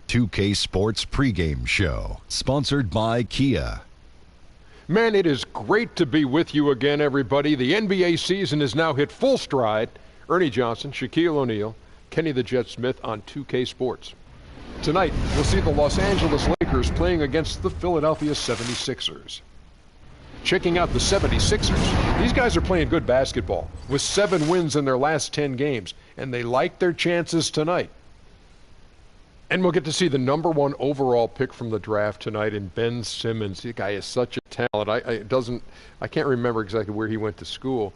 2K Sports pregame show, sponsored by Kia. Man, it is great to be with you again, everybody. The NBA season has now hit full stride. Ernie Johnson, Shaquille O'Neal, Kenny the Jet Smith on 2K Sports. Tonight, we'll see the Los Angeles Lakers playing against the Philadelphia 76ers. Checking out the 76ers. These guys are playing good basketball with 7 wins in their last 10 games, and they like their chances tonight. And we'll get to see the #1 overall pick from the draft tonight in Ben Simmons. The guy is such a talent. I can't remember exactly where he went to school.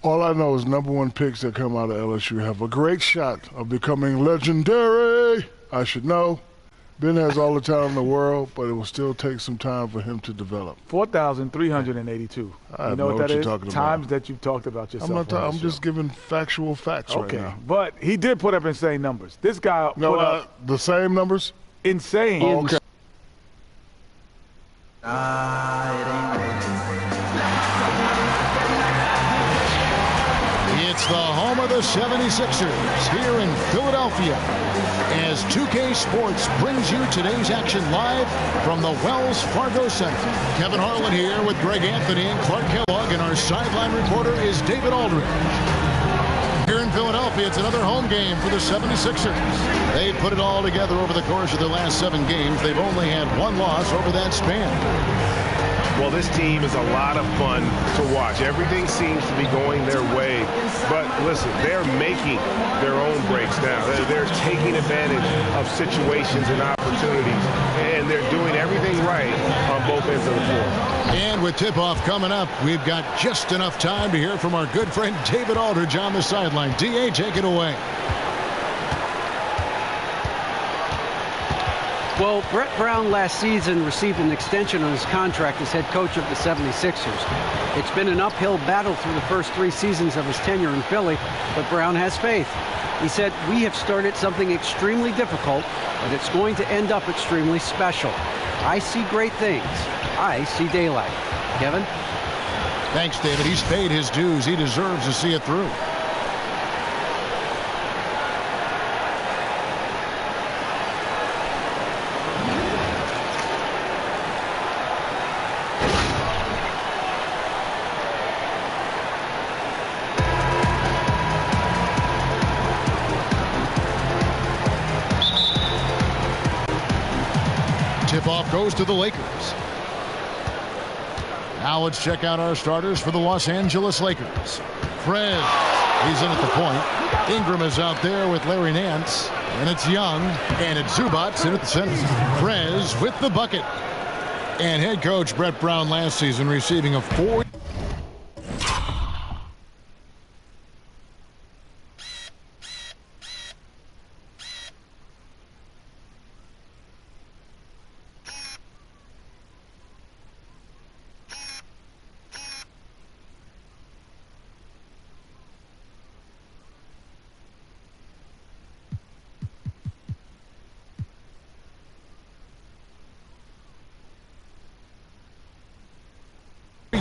All I know is #1 picks that come out of LSU have a great shot of becoming legendary. I should know. Ben has all the talent in the world, but it will still take some time for him to develop. 4,382. I you know what that you're is? Talking Times about. that you've talked about yourself. I'm just giving factual facts right now. But he did put up insane numbers. This guy put up the same numbers? Insane. Oh, okay. It's the home of the 76ers here in Philadelphia as 2K Sports brings you today's action live from the Wells Fargo Center. Kevin Harlan here with Greg Anthony and Clark Kellogg, and our sideline reporter is David Aldridge. Here in Philadelphia, it's another home game for the 76ers. They've put it all together over the course of their last 7 games. They've only had 1 loss over that span. Well, this team is a lot of fun to watch. Everything seems to be going their way. But listen, they're making their own breaks now. They're taking advantage of situations and opportunities, and they're doing everything right on both ends of the floor. And with tip-off coming up, we've got just enough time to hear from our good friend David Aldridge on the sideline. D.A., take it away. Well, Brett Brown last season received an extension on his contract as head coach of the 76ers. It's been an uphill battle through the first 3 seasons of his tenure in Philly, but Brown has faith. He said, "We have started something extremely difficult, but it's going to end up extremely special. I see great things. I see daylight." Kevin? Thanks, David. He's paid his dues. He deserves to see it through. Tip-off goes to the Lakers. Now let's check out our starters for the Los Angeles Lakers. Fred, he's in at the point. Ingram is out there with Larry Nance. And it's Young. And it's Zubats in at the center. Prez with the bucket. And head coach Brett Brown last season receiving a 4.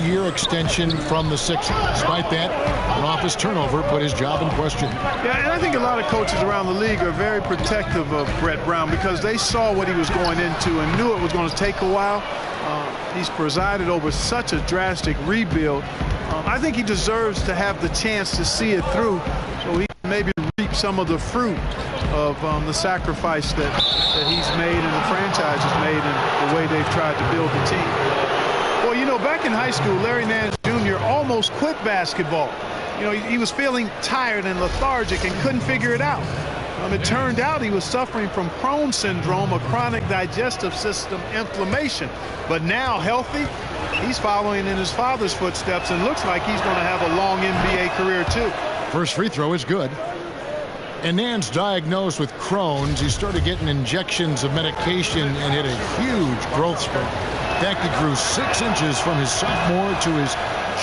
Year extension from the Sixers. Despite that, an office turnover put his job in question. Yeah, and I think a lot of coaches around the league are very protective of Brett Brown because they saw what he was going into and knew it was going to take a while. He's presided over such a drastic rebuild. I think he deserves to have the chance to see it through so he can maybe reap some of the fruit of the sacrifice that he's made and the franchise has made and the way they've tried to build the team. Well, you know, back in high school, Larry Nance Jr. almost quit basketball. You know, he was feeling tired and lethargic and couldn't figure it out. It turned out he was suffering from Crohn's syndrome, a chronic digestive system inflammation. But now, healthy, he's following in his father's footsteps and looks like he's going to have a long NBA career, too. First free throw is good. And Nance diagnosed with Crohn's. He started getting injections of medication and hit a huge growth spurt. In fact, he grew 6 inches from his sophomore to his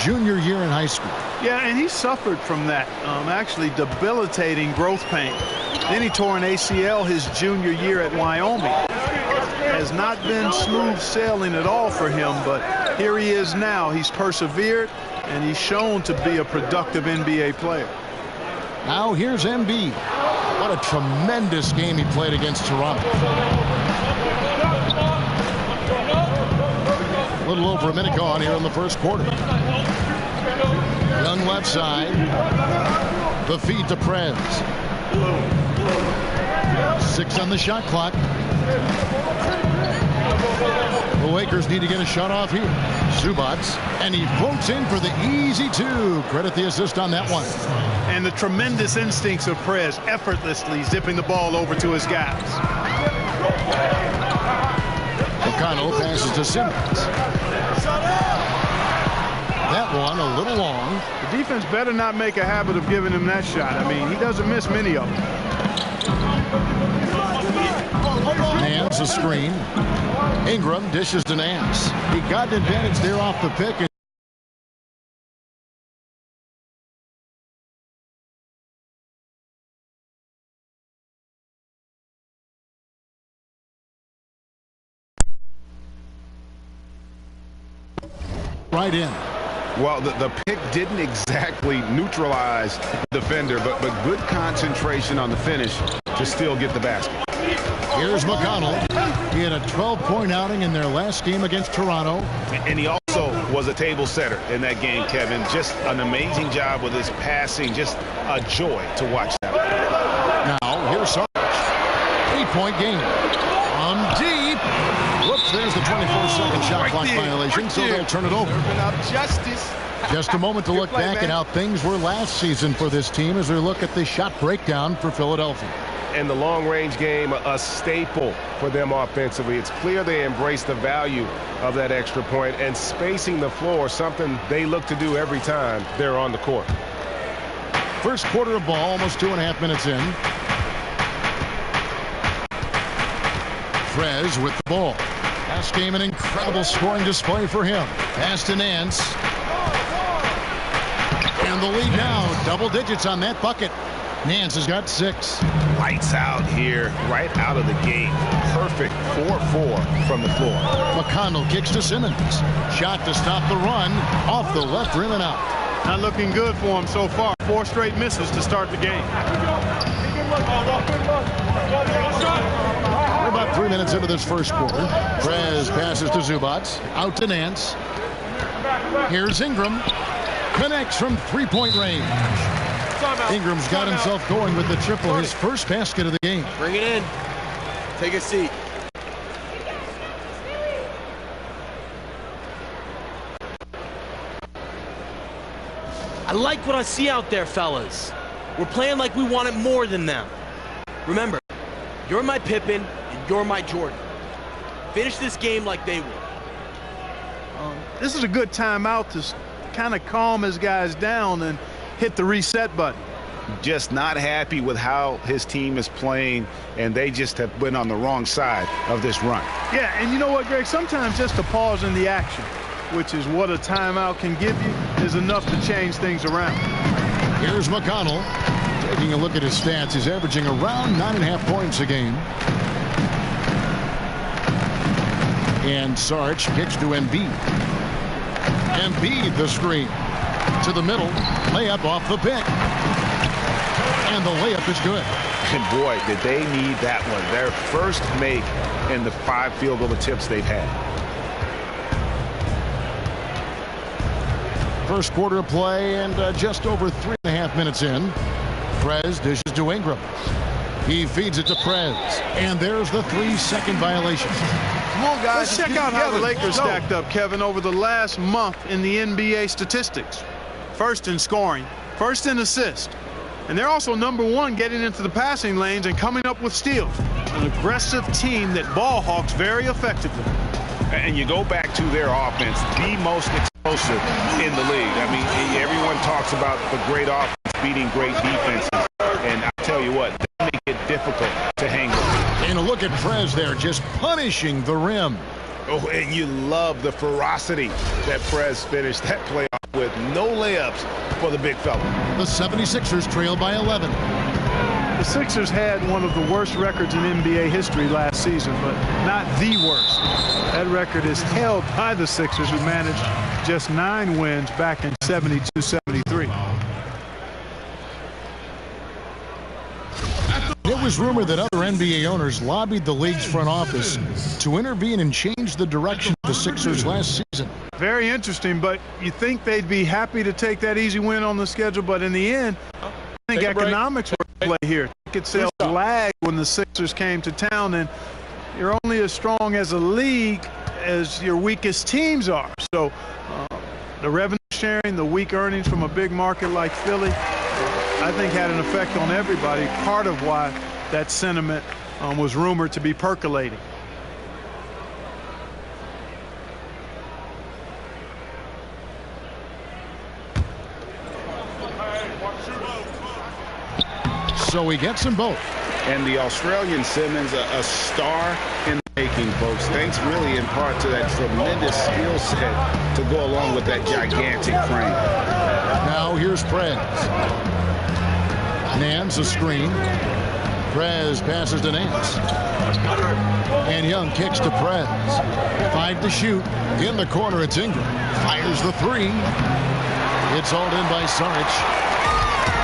junior year in high school. Yeah, and he suffered from that, actually debilitating growth pain. Then he tore an ACL his junior year at Wyoming. Has not been smooth sailing at all for him, but here he is now. He's persevered, and he's shown to be a productive NBA player. Now here's Embiid. What a tremendous game he played against Toronto. A little over a minute gone here in the first quarter. Young left side. The feed to Prez. 6 on the shot clock. The Lakers need to get a shot off here. Zubac, and he floats in for the easy 2. Credit the assist on that one. And the tremendous instincts of Prez, effortlessly zipping the ball over to his guys. O'Connell passes to Simmons. That one a little long. The defense better not make a habit of giving him that shot. I mean, he doesn't miss many of them. Nance a screen. Ingram dishes to Nance. He got an advantage there off the pick. Right in. Well, the pick didn't exactly neutralize the defender, but good concentration on the finish to still get the basket. Here's McConnell. He had a 12-point outing in their last game against Toronto. And he also was a table setter in that game, Kevin. Just an amazing job with his passing. Just a joy to watch that. Now, here's Srry. 8-point game. On deep. Whoops, there's the 24-second shot clock violation, so they'll turn it over. Just a moment to look back at how things were last season for this team as we look at the shot breakdown for Philadelphia. And the long-range game, a staple for them offensively. It's clear they embrace the value of that extra point, and spacing the floor, something they look to do every time they're on the court. First quarter of ball, almost 2.5 minutes in. Prez with the ball. Last game, an incredible scoring display for him. Pass to Nance. And the lead now, double digits on that bucket. Nance has got 6. Lights out here, right out of the gate. Perfect 4-4 from the floor. McConnell kicks to Simmons. Shot to stop the run. Off the left rim and out. Not looking good for him so far. 4 straight misses to start the game. We're about 3 minutes into this first quarter. Prez passes to Zubac. Out to Nance. Here's Ingram. Connects from 3-point range. Ingram's got himself going with the triple, his first basket of the game. Bring it in. Take a seat. I like what I see out there, fellas. We're playing like we want it more than them. Remember, you're my Pippen and you're my Jordan. Finish this game like they will. This is a good timeout to kind of calm his guys down and hit the reset button. Just not happy with how his team is playing, and they just have been on the wrong side of this run. Yeah, and you know what, Greg? Sometimes just a pause in the action, which is what a timeout can give you, is enough to change things around. Here's McConnell. Taking a look at his stats, he's averaging around 9.5 points a game. And Srry kicks to Embiid. Embiid the screen. To the middle. Layup off the pick. And the layup is good. And boy, did they need that one. Their first make in the 5 field goal attempts they've had. First quarter of play and just over 3.5 minutes in. Prez dishes to Ingram. He feeds it to Prez. And there's the 3-second violation. Come on, guys. Let's check out how the Lakers stacked up, Kevin, over the last month in the NBA statistics. First in scoring, first in assists. And they're also #1 getting into the passing lanes and coming up with steals. An aggressive team that ball hawks very effectively. And you go back to their offense, the most explosive in the league. I mean, everyone talks about the great offense beating great defenses. And I'll tell you what, they make it difficult to hang with. And a look at Prez there, just punishing the rim. Oh, and you love the ferocity that Prez finished that play off with. No layups for the big fella. The 76ers trail by 11. The Sixers had one of the worst records in NBA history last season, but not the worst. That record is held by the Sixers, who managed just 9 wins back in 72-73. was rumored that other NBA owners lobbied the league's front office to intervene and change the direction of the Sixers last season. Very interesting, but you think they'd be happy to take that easy win on the schedule, but in the end, I think economics were at play here. Ticket sales lagged when the Sixers came to town, and you're only as strong as a league as your weakest teams are. So the revenue sharing, the weak earnings from a big market like Philly, I think had an effect on everybody. Part of why that sentiment was rumored to be percolating. So he gets them both. And the Australian Simmons, a star in the making, folks. Thanks really in part to that tremendous skill set to go along with that gigantic frame. Now here's Prez. Nance a screen. Prez passes to Nance. And Young kicks to Prez. 5 to shoot. In the corner, it's Ingram. Fires the 3. It's hauled in by Srry.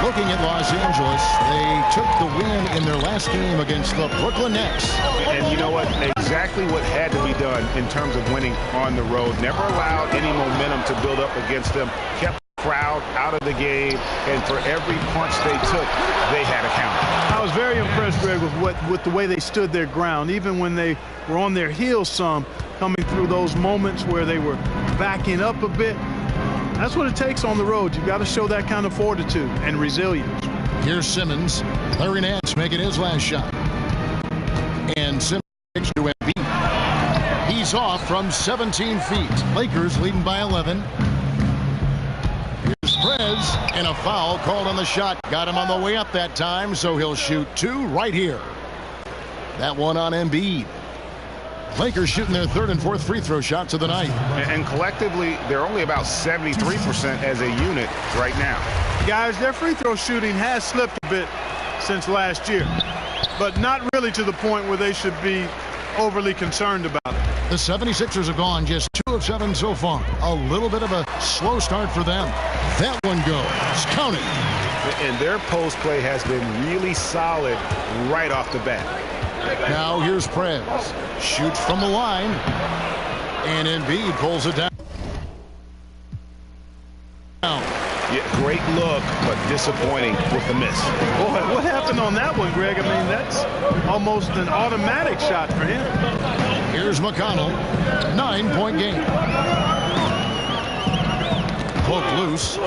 Looking at Los Angeles, they took the win in their last game against the Brooklyn Nets. And you know what? Exactly what had to be done in terms of winning on the road. Never allowed any momentum to build up against them. Kept the crowd out of the game, and for every punch they took, they had a counter. I was very impressed, Greg, with the way they stood their ground, even when they were on their heels some, coming through those moments where they were backing up a bit. That's what it takes on the road. You've got to show that kind of fortitude and resilience. Here's Simmons. Larry Nance making his last shot. And Simmons kicks to Embiid. He's off from 17 feet. Lakers leading by 11. Here's Prez, and a foul called on the shot. Got him on the way up that time, so he'll shoot 2 right here. That one on Embiid. Lakers shooting their 3rd and 4th free throw shots of the night. And collectively, they're only about 73% as a unit right now. Guys, their free throw shooting has slipped a bit since last year, but not really to the point where they should be overly concerned about it. The 76ers have gone just 2 of 7 so far. A little bit of a slow start for them. That one goes. Count it. And their post play has been really solid right off the bat. Now here's Prez. Shoots from the line. And Embiid pulls it down. Yeah, great look, but disappointing with the miss. Boy, what happened on that one, Greg? I mean, that's almost an automatic shot for him. Here's McConnell. 9-point game. Poke loose.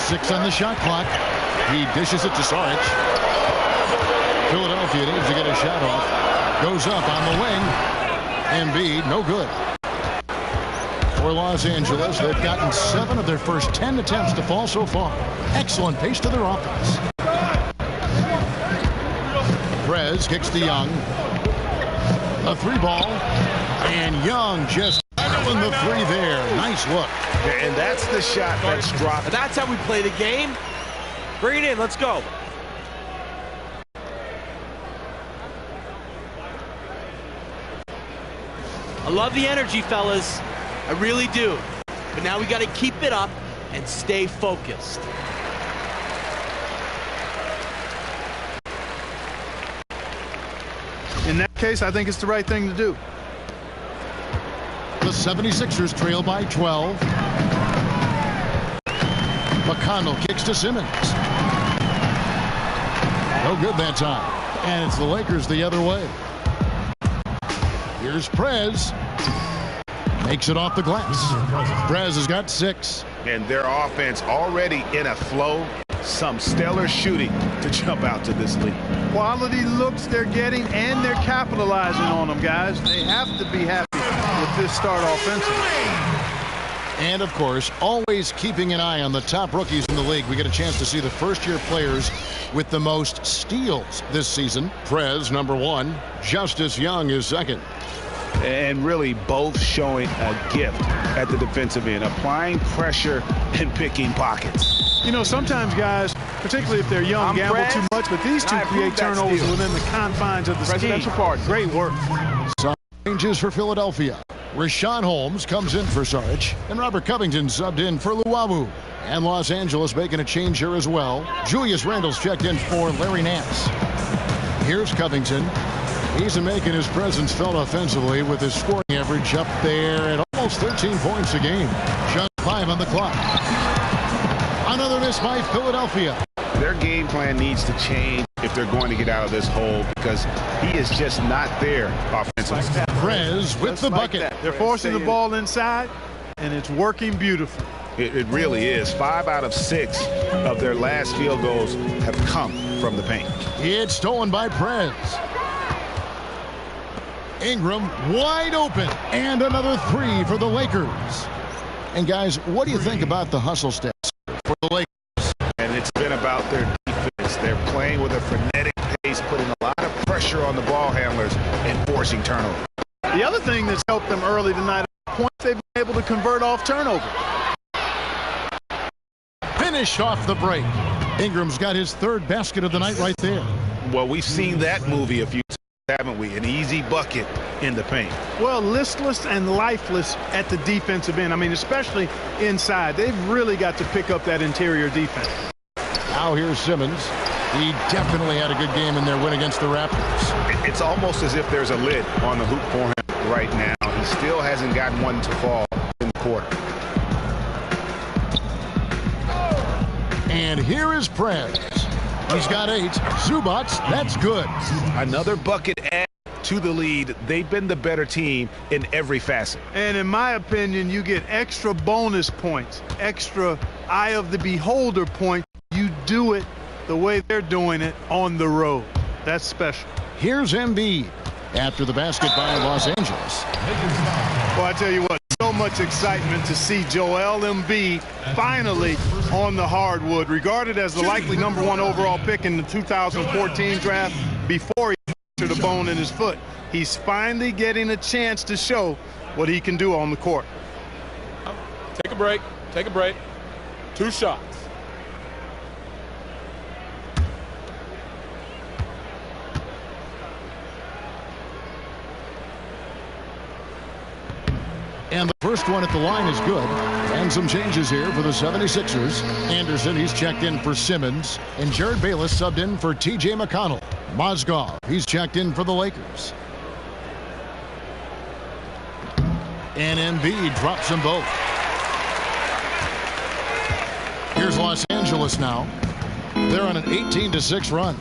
6 on the shot clock. He dishes it to Srry. Philadelphia needs to get a shot off. Goes up on the wing. Embiid, no good. For Los Angeles, they've gotten 7 of their first 10 attempts to fall so far. Excellent pace to their offense. Prez kicks to Young. A 3-ball. And Young just drilling the 3 there. Nice look. And that's the shot that's dropped. That's how we play the game. Bring it in. Let's go. I love the energy, fellas. I really do. But now we got to keep it up and stay focused. In that case, I think it's the right thing to do. The 76ers trail by 12. McConnell kicks to Simmons. No good that time. And it's the Lakers the other way. Here's Prez. Makes it off the glass. Prez has got 6. And their offense already in a flow. Some stellar shooting to jump out to this league. Quality looks they're getting, and they're capitalizing on them, guys. They have to be happy with this start offensively. And, of course, always keeping an eye on the top rookies in the league. We get a chance to see the first-year players with the most steals this season. Prez, number 1. Justice Young is 2nd. And really both showing a gift at the defensive end, applying pressure and picking pockets. You know, sometimes guys, particularly if they're young, gamble too much, but these two create turnovers within the confines of the scheme. Great work. Some changes for Philadelphia. Rashawn Holmes comes in for Srry, and Robert Covington subbed in for Luwawu. And Los Angeles making a change here as well. Julius Randle's checked in for Larry Nance. Here's Covington. He's making his presence felt offensively with his scoring average up there at almost 13 points a game. Just 5 on the clock. Another miss by Philadelphia. Their game plan needs to change if they're going to get out of this hole because he is just not there offensively. Prez with the bucket. They're forcing the ball inside, and it's working beautifully. It really is. 5 out of 6 of their last field goals have come from the paint. It's stolen by Prez. Ingram wide open, and another 3 for the Lakers. And guys, what do you think about the hustle stats for the Lakers? And it's been about their defense. They're playing with a frenetic pace, putting a lot of pressure on the ball handlers and forcing turnovers. The other thing that's helped them early tonight, points they've been able to convert off turnover. Finished off the break. Ingram's got his 3rd basket of the night right there. Well, we've seen that movie a few times, haven't we? An easy bucket in the paint. Well, listless and lifeless at the defensive end. I mean, especially inside. They've really got to pick up that interior defense. Now here's Simmons. He definitely had a good game in their win against the Raptors. It's almost as if there's a lid on the hoop for him right now. He still hasn't gotten one to fall in the quarter. And here is Prez. He's got 8. Zubats, that's good. Another bucket add to the lead. They've been the better team in every facet. And in my opinion, you get extra bonus points, extra eye of the beholder points. You do it the way they're doing it on the road. That's special. Here's Embiid after the basket by Los Angeles. Well, I tell you what, so much excitement to see Joel Embiid finally on the hardwood, regarded as the likely #1 overall pick in the 2014 draft before he fractured a bone in his foot. He's finally getting a chance to show what he can do on the court. Take a break. Take a break. 2 shots. And the first one at the line is good. And some changes here for the 76ers. Anderson, he's checked in for Simmons. And Jared Bayless subbed in for T.J. McConnell. Mozgov, he's checked in for the Lakers. And Embiid drops them both. Here's Los Angeles now. They're on an 18-6 run.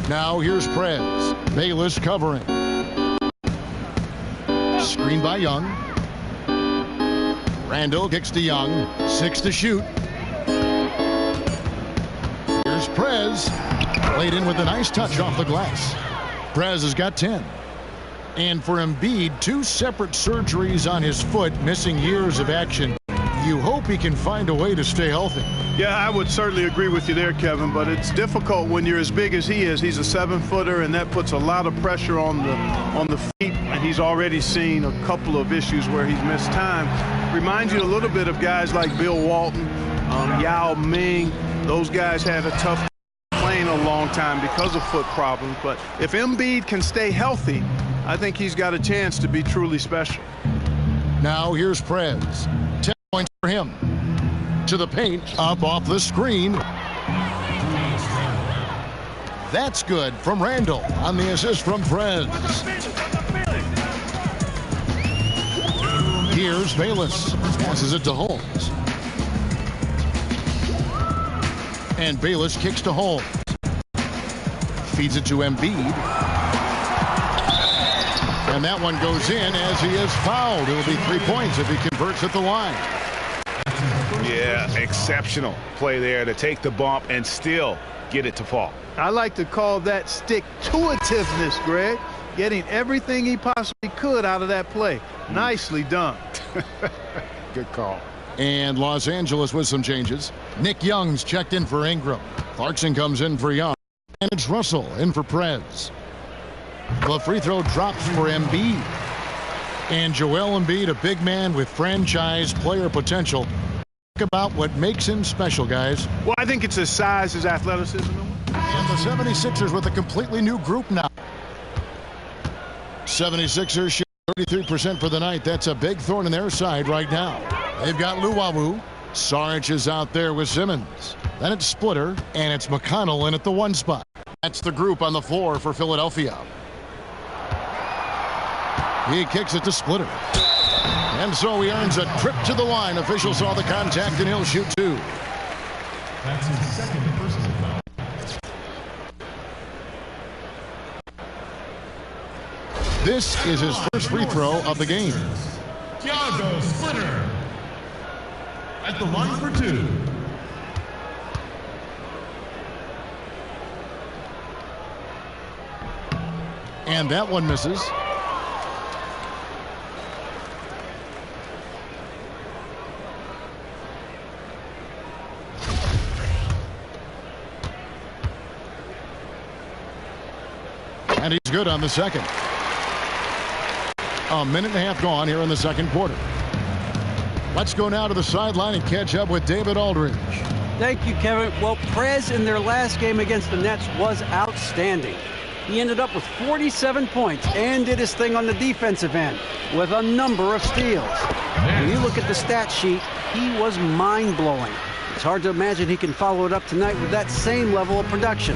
Now here's Prez. Bayless covering. Screen by Young. Randall kicks to Young. 6 to shoot. Here's Prez. Played in with a nice touch off the glass. Prez has got 10. And for Embiid, 2 separate surgeries on his foot, missing years of action. You hope he can find a way to stay healthy. Yeah, I would certainly agree with you there, Kevin, but it's difficult when you're as big as he is. He's a 7-footer, and that puts a lot of pressure on the feet, and he's already seen a couple of issues where he's missed time. Reminds you a little bit of guys like Bill Walton, Yao Ming. Those guys had a tough playing a long time because of foot problems, but if Embiid can stay healthy, I think he's got a chance to be truly special. Now here's Prez. 10 points for him. To the paint, up off the screen. That's good from Randall on the assist from Prez. Here's Bayless. Passes it to Holmes. And Bayless kicks to Holmes. Feeds it to Embiid. And that one goes in as he is fouled. It'll be 3 points if he converts at the line. Yeah, exceptional play there to take the bump and still get it to fall. I like to call that stick-to-itiveness, Greg. Getting everything he possibly could out of that play. Nicely done. Good call. And Los Angeles with some changes. Nick Young's checked in for Ingram. Clarkson comes in for Young. And it's Russell in for Prez. The free throw drops for Embiid. And Joel Embiid, a big man with franchise player potential. Think about what makes him special, guys. Well, I think it's his size, his athleticism. And the 76ers with a completely new group now. 76ers shoot 33% for the night. That's a big thorn in their side right now. They've got Luwawu. Sarge is out there with Simmons. Then it's Splitter, and it's McConnell in at the 1 spot. That's the group on the floor for Philadelphia. He kicks it to Splitter. And so he earns a trip to the line. Officials saw the contact, and he'll shoot 2. That's his second personal foul. This is his first free throw of the game. Thiago Splitter at the line for 2. And that one misses. And he's good on the second. A minute and a half gone here in the second quarter. Let's go now to the sideline and catch up with David Aldridge. Thank you, Kevin. Well, Prez in their last game against the Nets was outstanding. He ended up with 47 points and did his thing on the defensive end with a number of steals. When you look at the stat sheet, he was mind-blowing. It's hard to imagine he can follow it up tonight with that same level of production.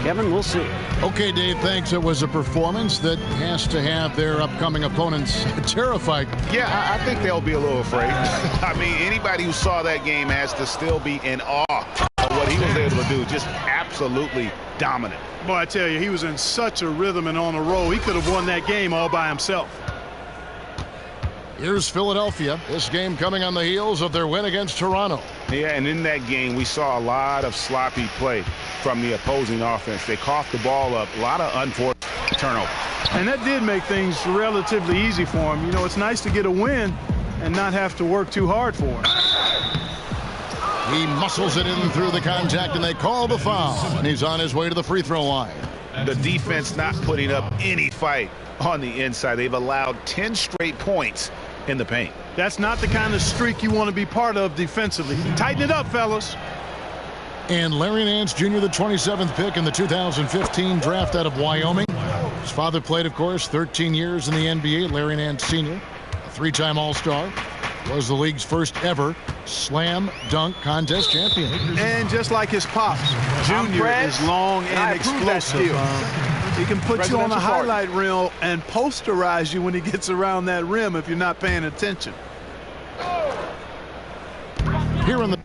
Kevin, we'll see. Okay, Dave, thanks. It was a performance that has to have their upcoming opponents terrified. Yeah, I think they'll be a little afraid. I mean, anybody who saw that game has to still be in awe of what he was able to do. Just absolutely dominant. Boy, I tell you, he was in such a rhythm and on a roll. He could have won that game all by himself. Here's Philadelphia. This game coming on the heels of their win against Toronto. Yeah, and in that game, we saw a lot of sloppy play from the opposing offense. They coughed the ball up, a lot of unforced turnovers. And that did make things relatively easy for him. You know, it's nice to get a win and not have to work too hard for it. He muscles it in through the contact, and they call the foul. And he's on his way to the free throw line. The defense not putting up any fight on the inside. They've allowed 10 straight points in the paint. That's not the kind of streak you want to be part of defensively. Tighten it up, fellas. And Larry Nance Jr., the 27th pick in the 2015 draft out of Wyoming. His father played, of course, 13 years in the NBA. Larry Nance Sr., a 3-time All-Star, was the league's first ever slam dunk contest champion. And just like his pops, Junior is long and explosive. He can put you on a highlight reel and posterize you when he gets around that rim if you're not paying attention. Here in the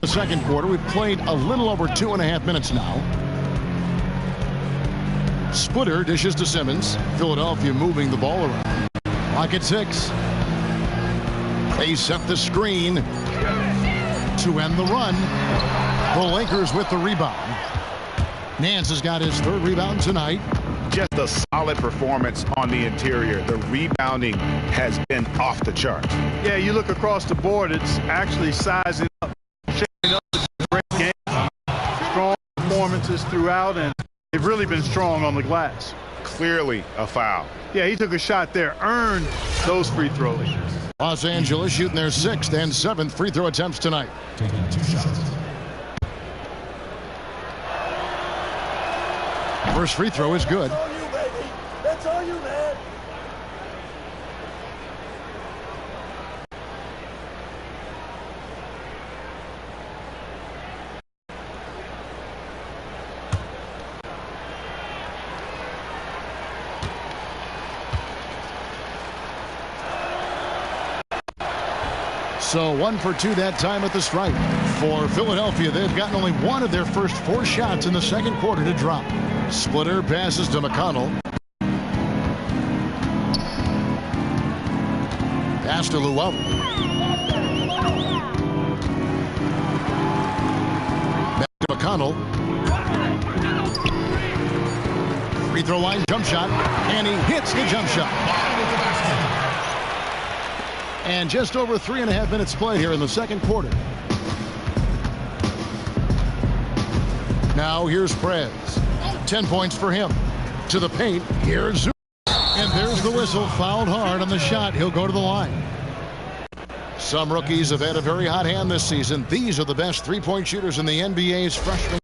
second quarter, we've played a little over 2.5 minutes now. Splitter dishes to Simmons. Philadelphia moving the ball around. Clock at 6. They set the screen to end the run. The Lakers with the rebound. Nance has got his 3rd rebound tonight. Just a solid performance on the interior. The rebounding has been off the charts. Yeah, you look across the board, it's actually sizing up, shaping up. It's a great game. Strong performances throughout, and they've really been strong on the glass. Clearly a foul. Yeah, he took a shot there, earned those free throws. Los Angeles shooting their 6th and 7th free throw attempts tonight. Taking 2 shots. First free throw is good. That's all you, baby. That's all you, man. So 1 for 2 that time at the stripe. For Philadelphia, they've gotten only one of their first 4 shots in the second quarter to drop. Splitter passes to McConnell. Pass to Llewellyn. Back to McConnell. Free throw line jump shot, and he hits the jump shot. And just over 3.5 minutes played here in the second quarter. Now here's Prez. 10 points for him. To the paint. Here's Zoom. And there's the whistle. Fouled hard on the shot. He'll go to the line. Some rookies have had a very hot hand this season. These are the best 3-point shooters in the NBA's freshman.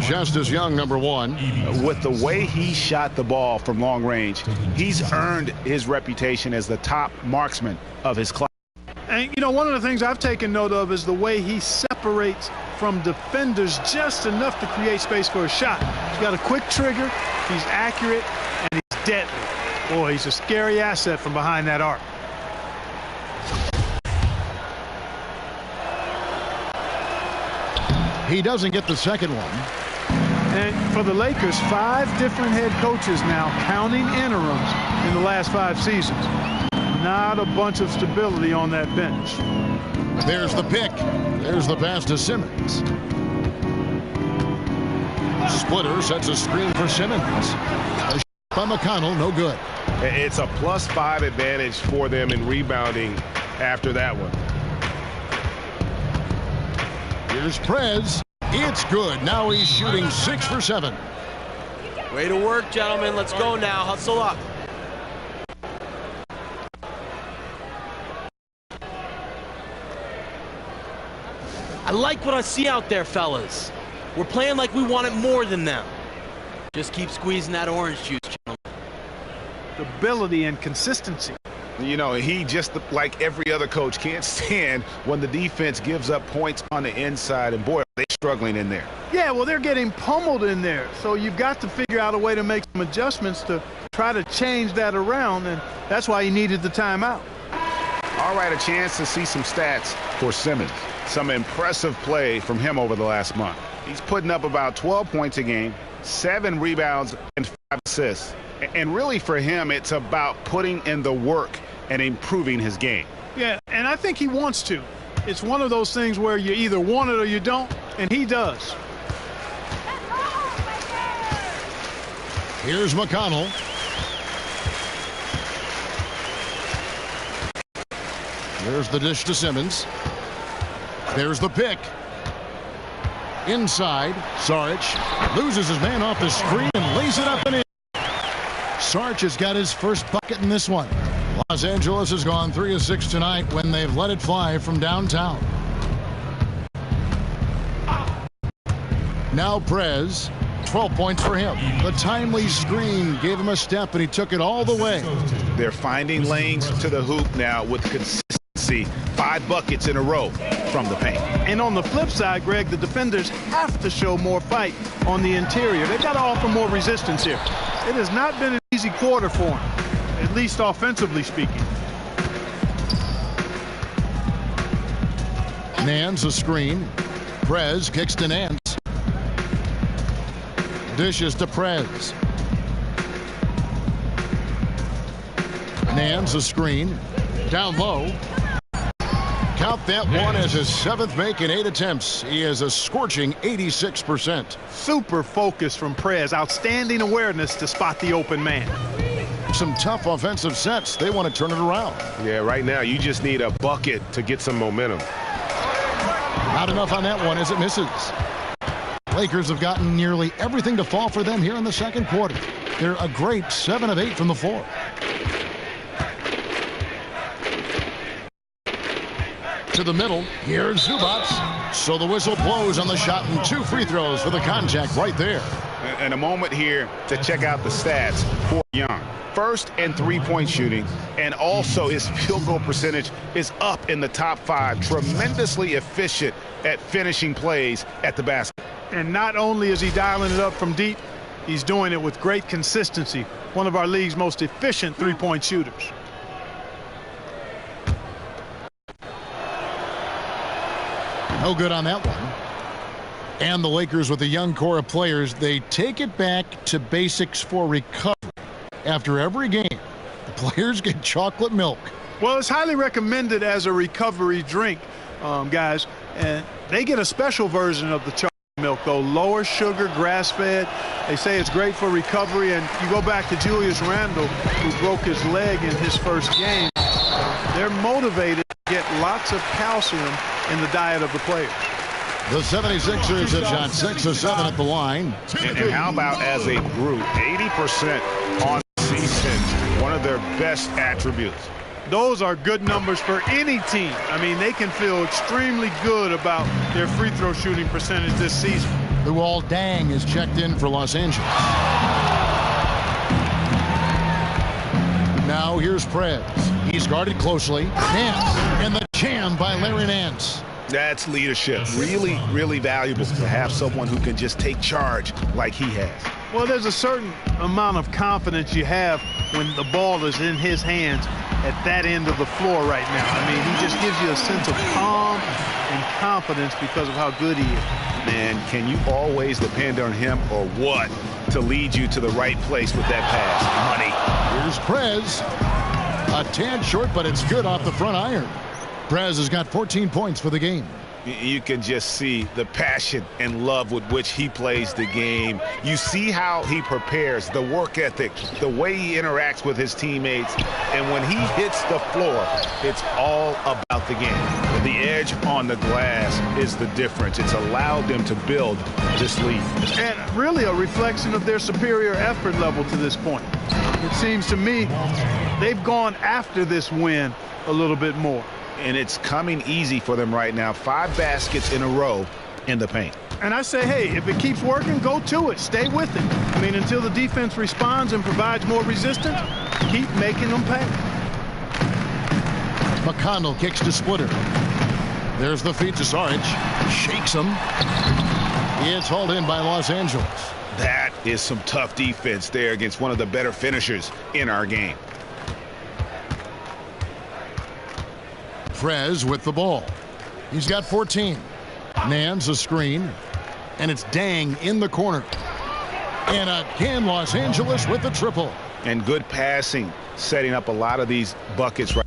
Justice Young, number 1. With the way he shot the ball from long range, he's earned his reputation as the top marksman of his class. And, you know, one of the things I've taken note of is the way he separates from defenders just enough to create space for a shot. He's got a quick trigger, he's accurate, and he's deadly. Boy, he's a scary asset from behind that arc. He doesn't get the second one. And for the Lakers, 5 different head coaches now, counting interims, in the last 5 seasons. Not a bunch of stability on that bench. There's the pick. There's the pass to Simmons. Splitter sets a screen for Simmons. A shot by McConnell, no good. It's a +5 advantage for them in rebounding after that one. Here's Prez. It's good. Now he's shooting 6 for 7. Way to work, gentlemen. Let's go now. Hustle up. I like what I see out there, fellas. We're playing like we want it more than them. Just keep squeezing that orange juice, gentlemen. Stability and consistency. You know, he, just like every other coach, can't stand when the defense gives up points on the inside. And boy, are they struggling in there. Yeah, well, they're getting pummeled in there. So you've got to figure out a way to make some adjustments to try to change that around. And that's why he needed the timeout. All right, a chance to see some stats for Simmons. Some impressive play from him over the last month. He's putting up about 12 points a game, 7 rebounds, and 5 assists. And really for him, it's about putting in the work and improving his game. Yeah, and I think he wants to. It's one of those things where you either want it or you don't, and he does. Here's McConnell. There's the dish to Simmons. There's the pick. Inside, Srry loses his man off the screen and lays it up and in. Srry has got his first bucket in this one. Los Angeles has gone 3 of 6 tonight when they've let it fly from downtown. Now Prez, 12 points for him. The timely screen gave him a step, and he took it all the way. They're finding lanes to the hoop now with consistency. 5 buckets in a row from the paint. And on the flip side, Greg, the defenders have to show more fight on the interior. They've got to offer more resistance here. It has not been an easy quarter for them, at least offensively speaking. Nance a screen. Prez kicks to Nance. Dishes to Prez. Nance a screen. Down low. Count that one as his 7th make in 8 attempts. He has a scorching 86%. Super focus from Prez. Outstanding awareness to spot the open man. Some tough offensive sets. They want to turn it around. Yeah, right now you just need a bucket to get some momentum. Not enough on that one as it misses. Lakers have gotten nearly everything to fall for them here in the second quarter. They're a great 7 of 8 from the floor. To the middle. Here's Zubats. So the whistle blows on the shot and 2 free throws for the contact right there. And a moment here to check out the stats for Young. First in 3-point shooting, and also his field goal percentage is up in the top 5. Tremendously efficient at finishing plays at the basket. And not only is he dialing it up from deep, he's doing it with great consistency. One of our league's most efficient 3-point shooters. No good on that one. And the Lakers, with a young core of players, they take it back to basics for recovery. After every game, the players get chocolate milk. Well, it's highly recommended as a recovery drink, guys. And they get a special version of the chocolate milk, though. Lower sugar, grass-fed. They say it's great for recovery. And you go back to Julius Randle, who broke his leg in his first game. They're motivated to get lots of calcium in the diet of the players. The 76ers have shot 6 of 7 at the line. And how about as a group, 80% on the season, one of their best attributes. Those are good numbers for any team. I mean, they can feel extremely good about their free throw shooting percentage this season. Luol Deng is checked in for Los Angeles. Now here's Prez. He's guarded closely. Nance, and the jam by Larry Nance. That's leadership. Really, really valuable to have someone who can just take charge like he has. Well, there's a certain amount of confidence you have when the ball is in his hands at that end of the floor right now. I mean, he just gives you a sense of calm and confidence because of how good he is. Man, can you always depend on him or what to lead you to the right place with that pass? Money. Here's Prez. A tad short, but it's good off the front iron. Prez has got 14 points for the game. You can just see the passion and love with which he plays the game. You see how he prepares, the work ethic, the way he interacts with his teammates. And when he hits the floor, it's all about the game. The edge on the glass is the difference. It's allowed them to build this lead. And really a reflection of their superior effort level to this point. It seems to me they've gone after this win a little bit more. And it's coming easy for them right now. 5 baskets in a row in the paint. And I say, hey, if it keeps working, go to it. Stay with it. I mean, until the defense responds and provides more resistance, keep making them pay. McConnell kicks to Splitter. There's the feed to Srry. Shakes him. It's hauled in by Los Angeles. That is some tough defense there against one of the better finishers in our game. Prez with the ball. He's got 14. Nance a screen. And it's Deng in the corner. And again, Los Angeles with the triple. And good passing, setting up a lot of these buckets right.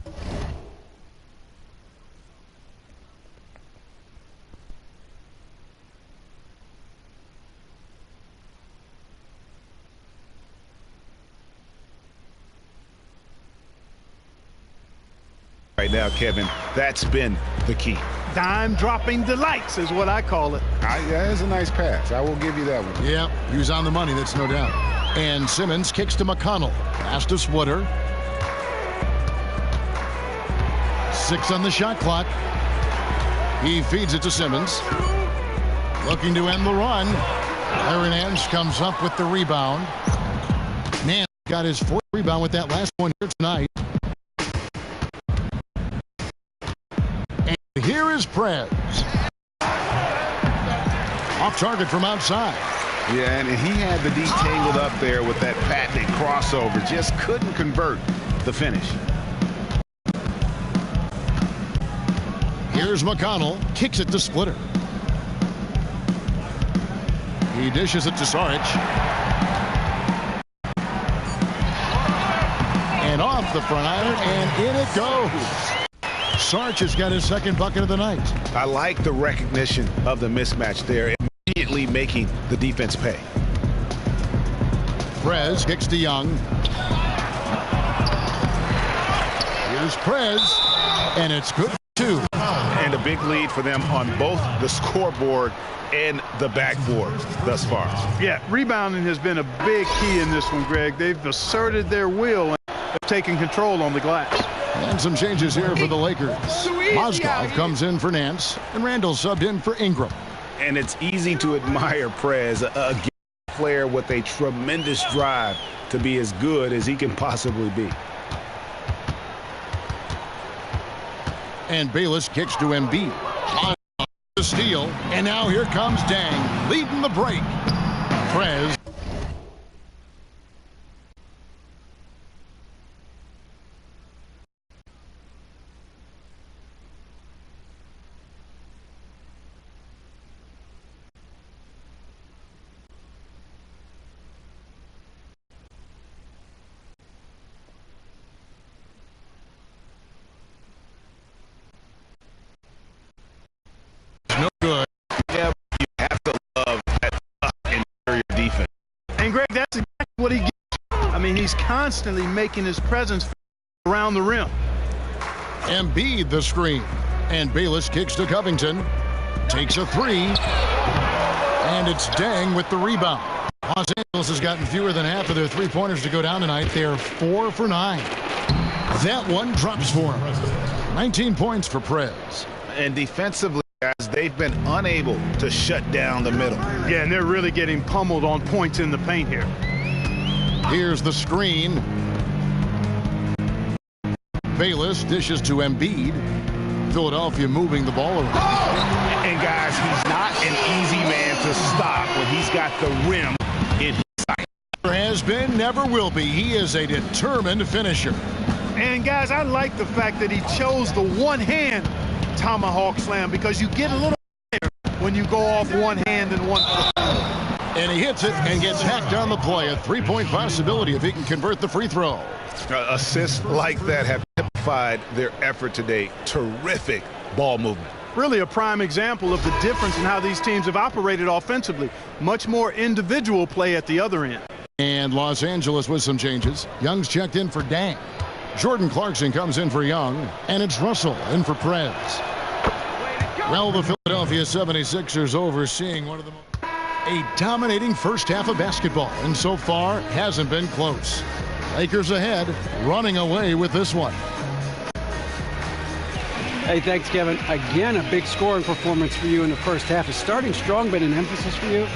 Right now, Kevin, that's been the key. Dime dropping delights is what I call it. That's a nice pass. I will give you that one. Yeah, he was on the money, that's no doubt. And Simmons kicks to McConnell. Pass to Splitter. 6 on the shot clock. He feeds it to Simmons. Looking to end the run. Larry Nance comes up with the rebound. Nance got his 4th rebound with that last one here tonight. Here is Prez. Off target from outside. Yeah, and he had the D tangled up there with that patented crossover. Just couldn't convert the finish. Here's McConnell. Kicks it to Splitter. He dishes it to Srry. And off the front iron, and in it goes. Srry has got his 2nd bucket of the night. I like the recognition of the mismatch there, immediately making the defense pay. Prez kicks to Young. Here's Prez, and it's good for 2. And a big lead for them on both the scoreboard and the backboard thus far. Yeah, rebounding has been a big key in this one, Greg. They've asserted their will and have taken control on the glass. And some changes here for the Lakers. Mozgov comes in for Nance, and Randall subbed in for Ingram. And it's easy to admire Prez, a player with a tremendous drive to be as good as he can possibly be. And Bayless kicks to Embiid. On the steal, and now here comes Deng, leading the break. Prez. What he gets. I mean, he's constantly making his presence around the rim. Embiid the screen. And Bayless kicks to Covington. Takes a 3. And it's Deng with the rebound. Los Angeles has gotten fewer than half of their 3-pointers to go down tonight. They're 4 for 9. That one drops for him. 19 points for Prez. And defensively, guys, they've been unable to shut down the middle. Yeah, and they're really getting pummeled on points in the paint here. Here's the screen. Bayless dishes to Embiid. Philadelphia moving the ball around. And guys, he's not an easy man to stop when he's got the rim in his sight. Has been, never will be. He is a determined finisher. And guys, I like the fact that he chose the one-hand tomahawk slam, because you get a little higher when you go off one hand and one foot. And he hits it and gets hacked on the play. A three-point possibility if he can convert the free throw. Assists like that have typified their effort today. Terrific ball movement. Really a prime example of the difference in how these teams have operated offensively. Much more individual play at the other end. And Los Angeles with some changes. Young's checked in for Dang. Jordan Clarkson comes in for Young, and it's Russell in for Prez. Well, the Philadelphia 76ers overseeing one of the a dominating first half of basketball, and so far hasn't been close. Lakers ahead, running away with this one. Hey, thanks, Kevin. Again, a big scoring performance for you in the first half. Has starting strong been an emphasis for you?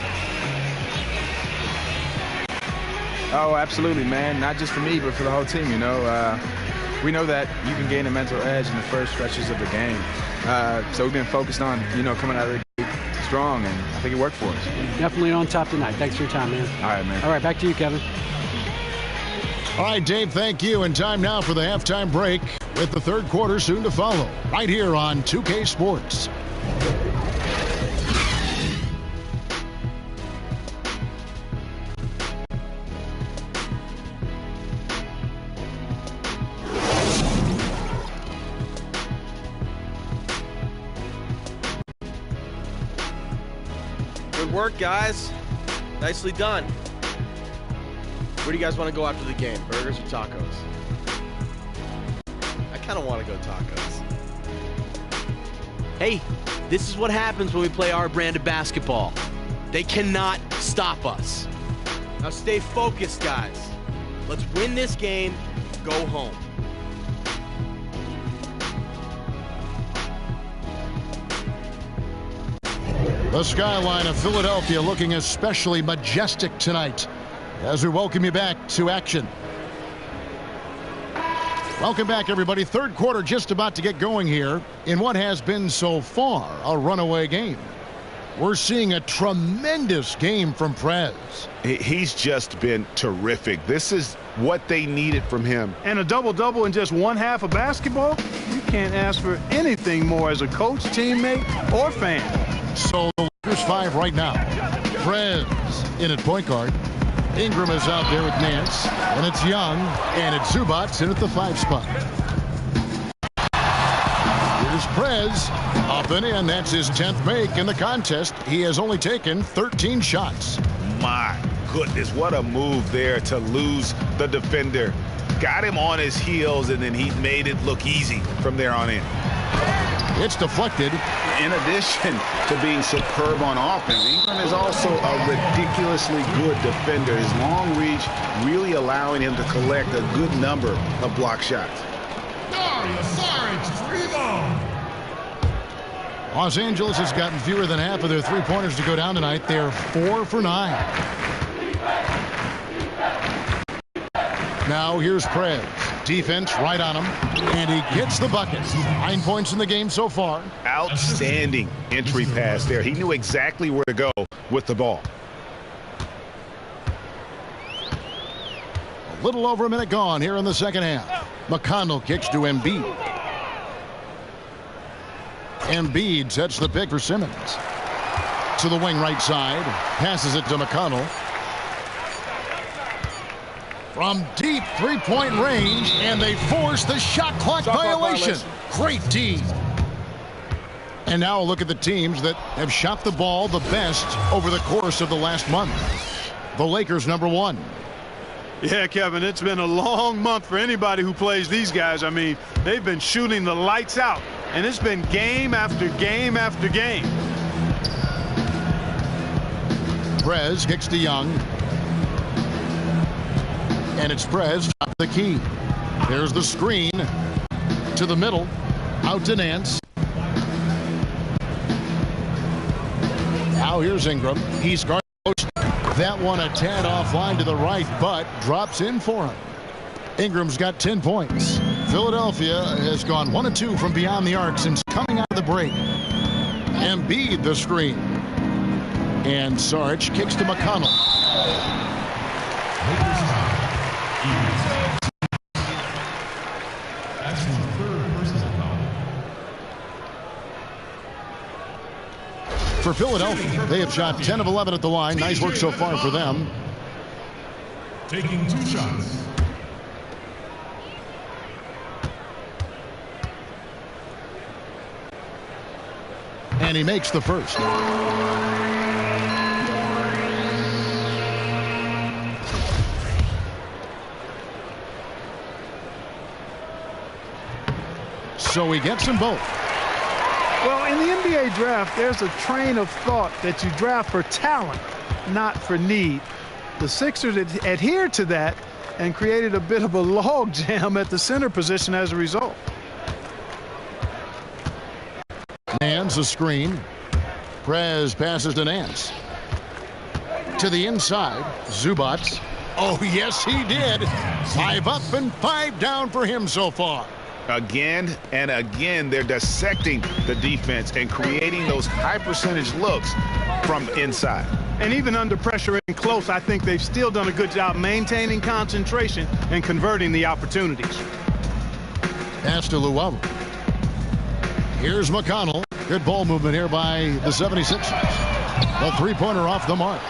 Oh, absolutely, man. Not just for me, but for the whole team, you know. We know that you can gain a mental edge in the first stretches of the game. So we've been focused on, coming out of the gate strong, and I think it worked for us. Definitely on top tonight. Thanks for your time, man. All right, man. All right, back to you, Kevin. All right, Dave, thank you. And time now for the halftime break with the third quarter soon to follow right here on 2K Sports. Good work, guys. Nicely done. Where do you guys want to go after the game? Burgers or tacos? I kind of want to go tacos. Hey, this is what happens when we play our brand of basketball. They cannot stop us. Now stay focused, guys. Let's win this game, go home. The skyline of Philadelphia looking especially majestic tonight as we welcome you back to action. Welcome back, everybody. Third quarter just about to get going here in what has been so far a runaway game. We're seeing a tremendous game from Prez. He's just been terrific. This is what they needed from him. And a double-double in just one half of basketball? You can't ask for anything more as a coach, teammate, or fan. So the Lakers 5 right now. Prez in at point guard. Ingram is out there with Nance. And it's Young. And it's Zubats in at the 5 spot. Here's Prez. Up and in. That's his 10th make in the contest. He has only taken 13 shots. My goodness, what a move there to lose the defender. Got him on his heels, and then he made it look easy from there on in. It's deflected. In addition to being superb on offense, Ingram is also a ridiculously good defender. His long reach really allowing him to collect a good number of block shots. Los Angeles has gotten fewer than half of their three-pointers to go down tonight. They're 4 for 9. Now here's Prez. Defense right on him, and he gets the bucket. 9 points in the game so far. Outstanding entry pass there. He knew exactly where to go with the ball. A little over a minute gone here in the second half. McConnell kicks to Embiid. Embiid sets the pick for Simmons. To the wing right side. Passes it to McConnell. From deep three-point range, and they force the shot clock violation. Great D. And now look at the teams that have shot the ball the best over the course of the last month. The Lakers, number 1. Yeah, Kevin, it's been a long month for anybody who plays these guys. I mean, they've been shooting the lights out, and it's been game after game after game. Prez kicks to Young. And it's Prez top of the key. There's the screen to the middle. Out to Nance. Now here's Ingram. He's guarding post. That one a tad offline to the right, but drops in for him. Ingram's got 10 points. Philadelphia has gone 1 of 2 from beyond the arc since coming out of the break. Embiid the screen. And Srry kicks to McConnell. That's the third personal foul. For Philadelphia, they have shot 10 of 11 at the line. Nice work so far for them. Taking 2 shots. And he makes the first. So he gets them both. Well, in the NBA draft, there's a train of thought that you draft for talent, not for need. The Sixers adhered to that and created a bit of a logjam at the center position as a result. Nance a screen. Prez passes to Nance. To the inside, Zubac. Oh, yes, he did. 5 up and 5 down for him so far. Again and again, they're dissecting the defense and creating those high percentage looks from inside. And even under pressure and close, I think they've still done a good job maintaining concentration and converting the opportunities. Pass to Luau. Here's McConnell. Good ball movement here by the 76ers. A three-pointer off the mark.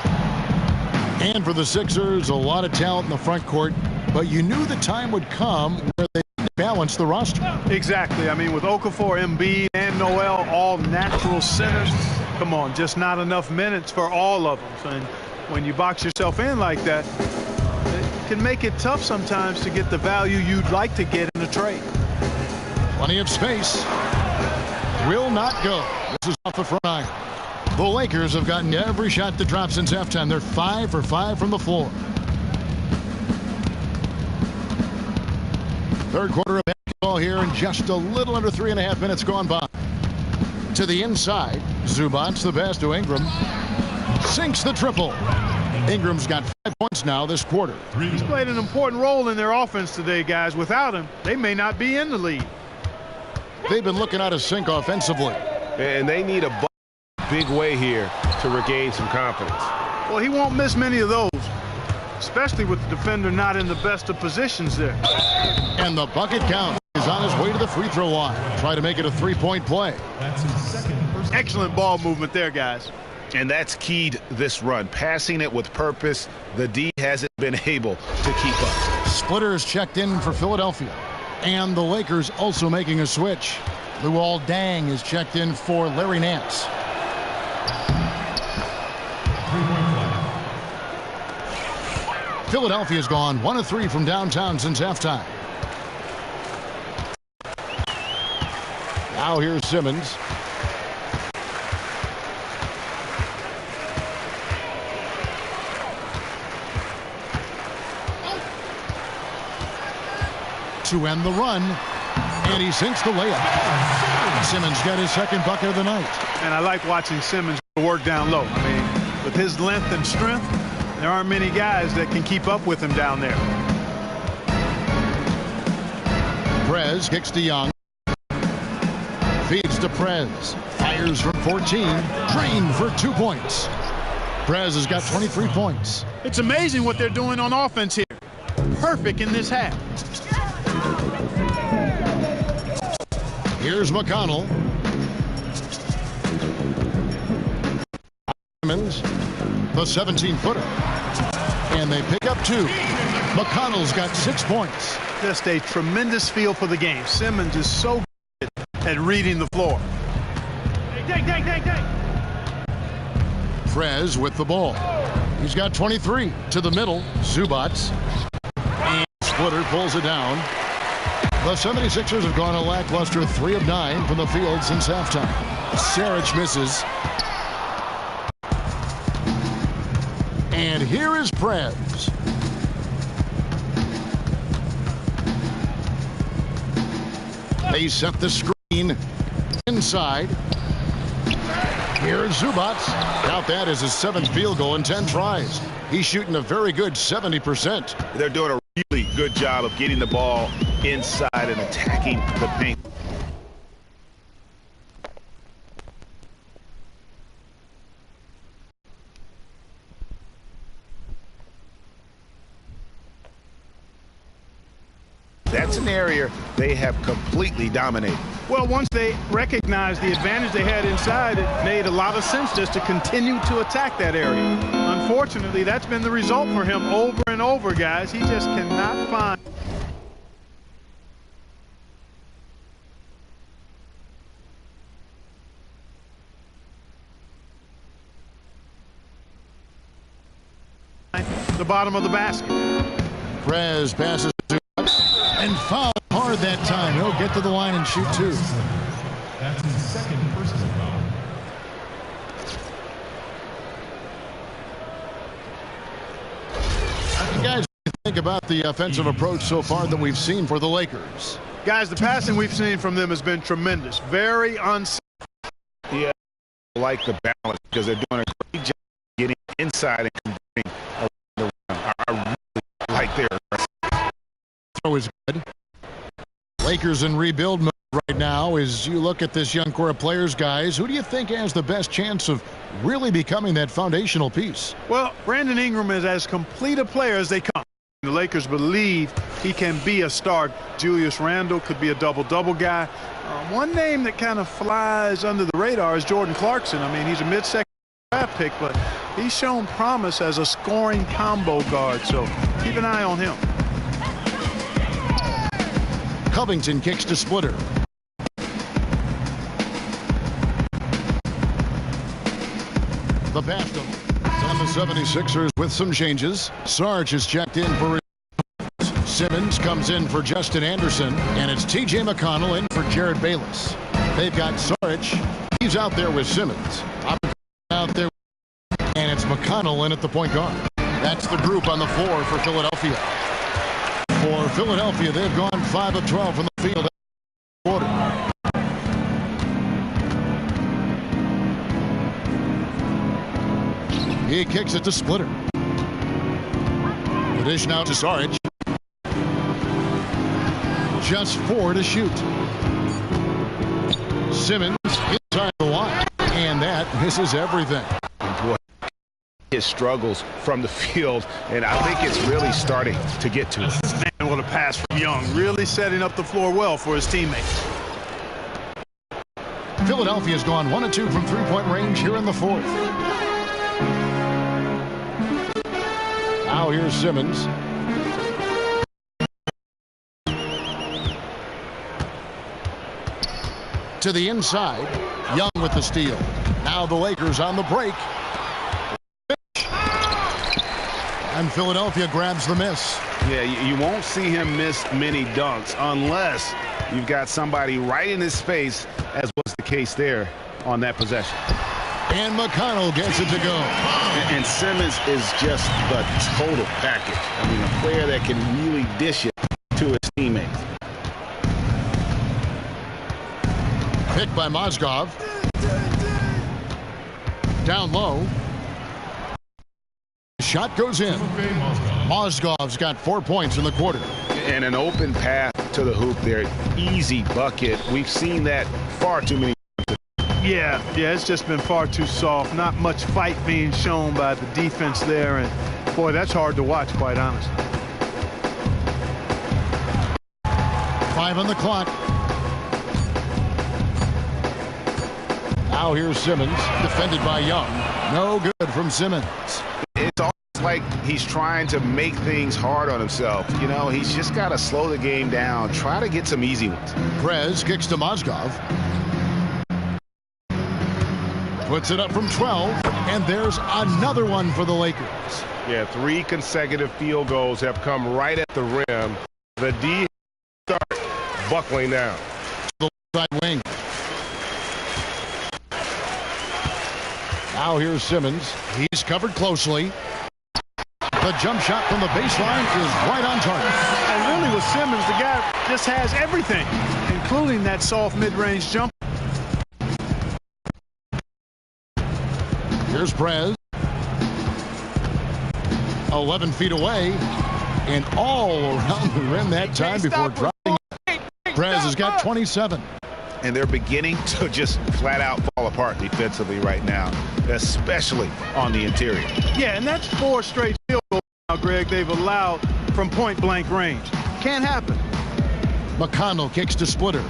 And for the Sixers, a lot of talent in the front court, but you knew the time would come where they balance the roster. Exactly. I mean, with Okafor, Embiid, and Noel, all natural centers, come on, just not enough minutes for all of them. And when you box yourself in like that, it can make it tough sometimes to get the value you'd like to get in a trade. Plenty of space. Will not go. This is off the front iron. The Lakers have gotten every shot that dropped since halftime. They're 5 for 5 from the floor. Third quarter of basketball here, and just a little under 3.5 minutes gone by. To the inside, Zubac, the pass to Ingram. Sinks the triple. Ingram's got 5 points now this quarter. He's played an important role in their offense today, guys. Without him, they may not be in the lead. They've been looking out of sync offensively. And they need a big way here to regain some confidence. Well, he won't miss many of those, especially with the defender not in the best of positions there. And the bucket count is on his way to the free throw line. Try to make it a three-point play. That's his second personal. Excellent ball movement there, guys. And that's keyed this run. Passing it with purpose. The D hasn't been able to keep up. Splitters checked in for Philadelphia. And the Lakers also making a switch. Luol Deng is checked in for Larry Nance. Philadelphia's gone 1 of 3 from downtown since halftime. Now here's Simmons. To end the run, and he sinks the layup. Simmons got his second bucket of the night. And I like watching Simmons work down low. I mean, with his length and strength, there aren't many guys that can keep up with him down there. Prez kicks to Young. Feeds to Prez. Fires from 14. Drained for 2 points. Prez has got 23 points. It's amazing what they're doing on offense here. Perfect in this half. Here's McConnell. Simmons, the 17-footer. And they pick up 2. McConnell's got 6 points. Just a tremendous feel for the game. Simmons is so good at reading the floor. Prez with the ball. He's got 23 to the middle. Zubac. And Splitter pulls it down. The 76ers have gone a lackluster 3 of 9 from the field since halftime. Srry misses. And here is Prez. They set the screen inside. Here's Zubac. Count that as his 7th field goal in 10 tries. He's shooting a very good 70%. They're doing a really good job of getting the ball inside and attacking the paint. That's an area they have completely dominated. Well, once they recognized the advantage they had inside, it made a lot of sense just to continue to attack that area. Unfortunately, that's been the result for him over and over, guys. He just cannot find the bottom of the basket. Prez passes to and foul hard that time. He'll get to the line and shoot 2. That's his second personal foul. Guys, what do you think about the offensive approach so far that we've seen for the Lakers? Guys, the passing we've seen from them has been tremendous. Very unsafe. Yeah, I like the balance because they're doing a great job getting inside and converting around. I really like their throw is good. Lakers in rebuild mode right now. As you look at this young core of players, guys, who do you think has the best chance of really becoming that foundational piece? Well, Brandon Ingram is as complete a player as they come. The Lakers believe he can be a star. Julius Randle could be a double-double guy. One name that kind of flies under the radar is Jordan Clarkson. I mean, he's a mid-second draft pick, but he's shown promise as a scoring combo guard, so keep an eye on him. Covington kicks to Splitter. The pass on the 76ers with some changes. Sarge is checked in for Simmons comes in for Justin Anderson, and it's T.J. McConnell in for Jared Bayless. They've got Sarge. He's out there with Simmons. Out there, and it's McConnell in at the point guard. That's the group on the floor for Philadelphia. For Philadelphia, they've gone 5 of 12 from the field. Quarter. He kicks it to Splitter. The dish now to Sarge. Just 4 to shoot. Simmons inside the line, and that misses everything. Boy, his struggles from the field, and I think it's really starting to get to him. Man, what a pass from Young. Really setting up the floor well for his teammates. Philadelphia's gone 1 of 2 from three-point range here in the 4th. Now here's Simmons. To the inside. Young with the steal. Now the Lakers on the break. And Philadelphia grabs the miss. Yeah, you won't see him miss many dunks unless you've got somebody right in his face, as was the case there on that possession. And McConnell gets it to go. And Simmons is just the total package. I mean, a player that can really dish it to his teammates. Picked by Mozgov. Down low. Shot goes in. Mozgov's got 4 points in the quarter. And an open path to the hoop there. Easy bucket. We've seen that far too many times. Yeah, it's just been far too soft. Not much fight being shown by the defense there. And, boy, that's hard to watch, quite honestly. 5 on the clock. Now here's Simmons, defended by Young. No good from Simmons. It's almost like he's trying to make things hard on himself. You know, he's just got to slow the game down, try to get some easy ones. Prez kicks to Mozgov. Puts it up from 12, and there's another one for the Lakers. Yeah, 3 consecutive field goals have come right at the rim. The D start buckling down. The side wing. Now here's Simmons. He's covered closely. The jump shot from the baseline is right on target. And really with Simmons, the guy just has everything, including that soft mid-range jump. Here's Prez. 11 feet away. And all around the rim that time before dropping. Prez has got 27. And they're beginning to just flat out fall apart defensively right now, especially on the interior. Yeah, and that's 4 straight field goals now, Greg, they've allowed from point-blank range. Can't happen. McConnell kicks to Splitter.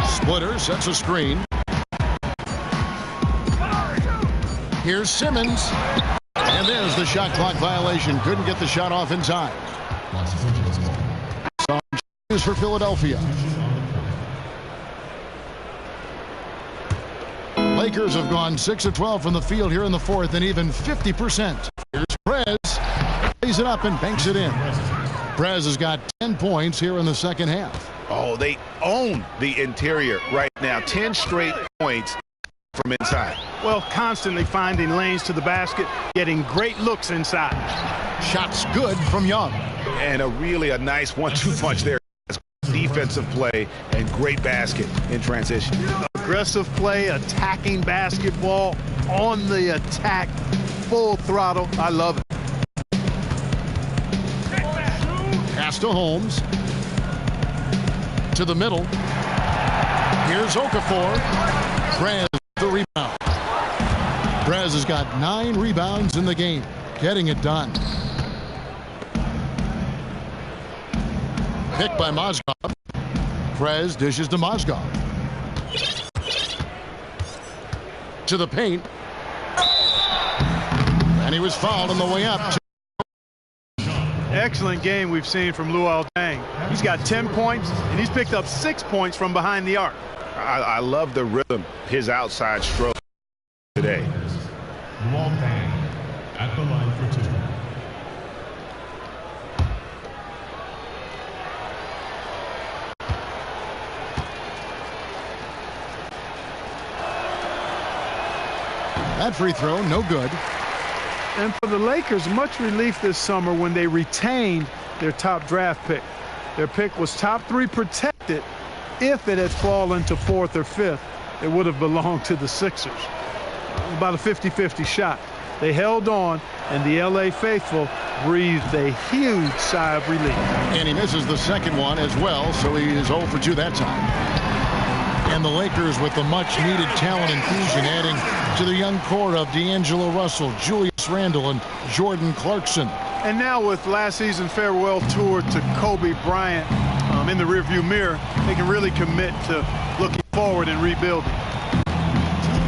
Splitter sets a screen. Here's Simmons. And there's the shot clock violation. Couldn't get the shot off in time. Some changes for Philadelphia. Lakers have gone 6 of 12 from the field here in the fourth and even 50%. Here's Prez. Plays it up and banks it in. Prez has got 10 points here in the second half. Oh, they own the interior right now. 10 straight points from inside. Well, constantly finding lanes to the basket, getting great looks inside. Shots good from Young. And a nice 1-2 punch there. Defensive play and great basket in transition. Aggressive play, attacking basketball, on the attack, full throttle. I love it. Pass to Holmes. To the middle. Here's Okafor. Prez the rebound. Prez has got 9 rebounds in the game. Getting it done. Picked by Mozgov. Prez dishes to Mozgov. To the paint. And he was fouled on the way up. Excellent game we've seen from Luol Deng. He's got 10 points, and he's picked up 6 points from behind the arc. I love the rhythm, his outside stroke today. Luol Deng at the line for 2. That free throw, no good. And for the Lakers, much relief this summer when they retained their top draft pick. Their pick was top 3 protected. If it had fallen to 4th or 5th, it would have belonged to the Sixers. About a 50-50 shot. They held on, and the LA faithful breathed a huge sigh of relief. And he misses the second one as well, so he is 0 for 2 that time. And the Lakers with the much-needed talent infusion adding to the young core of D'Angelo Russell, Julius Randle, and Jordan Clarkson. And now with last season's farewell tour to Kobe Bryant in the rearview mirror, they can really commit to looking forward and rebuilding. 2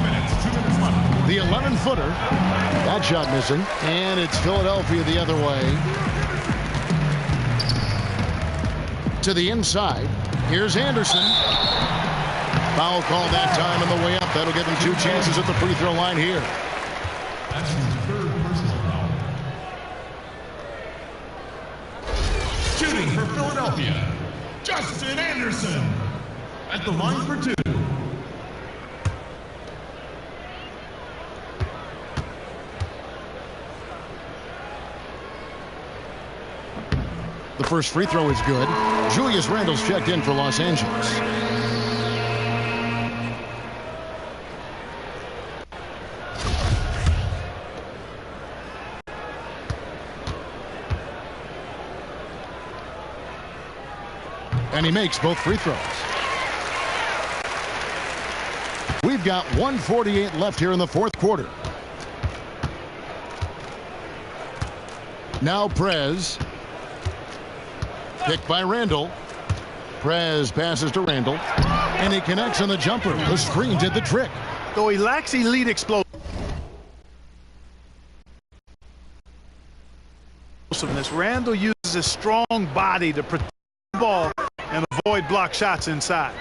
minutes left. The 11-footer. That shot missing. And it's Philadelphia the other way. To the inside. Here's Anderson. Foul call that time on the way up. That'll give him 2 chances at the free throw line here. That's his 3rd personal foul. Shooting for Philadelphia, Justin Anderson at the line for 2. The first free throw is good. Julius Randle's checked in for Los Angeles. And he makes both free throws. We've got 1:48 left here in the fourth quarter. Now Prez. Picked by Randle. Prez passes to Randle. And he connects on the jumper. The screen did the trick. Though he lacks elite explosiveness, Randle uses his strong body to protect the ball and avoid block shots inside.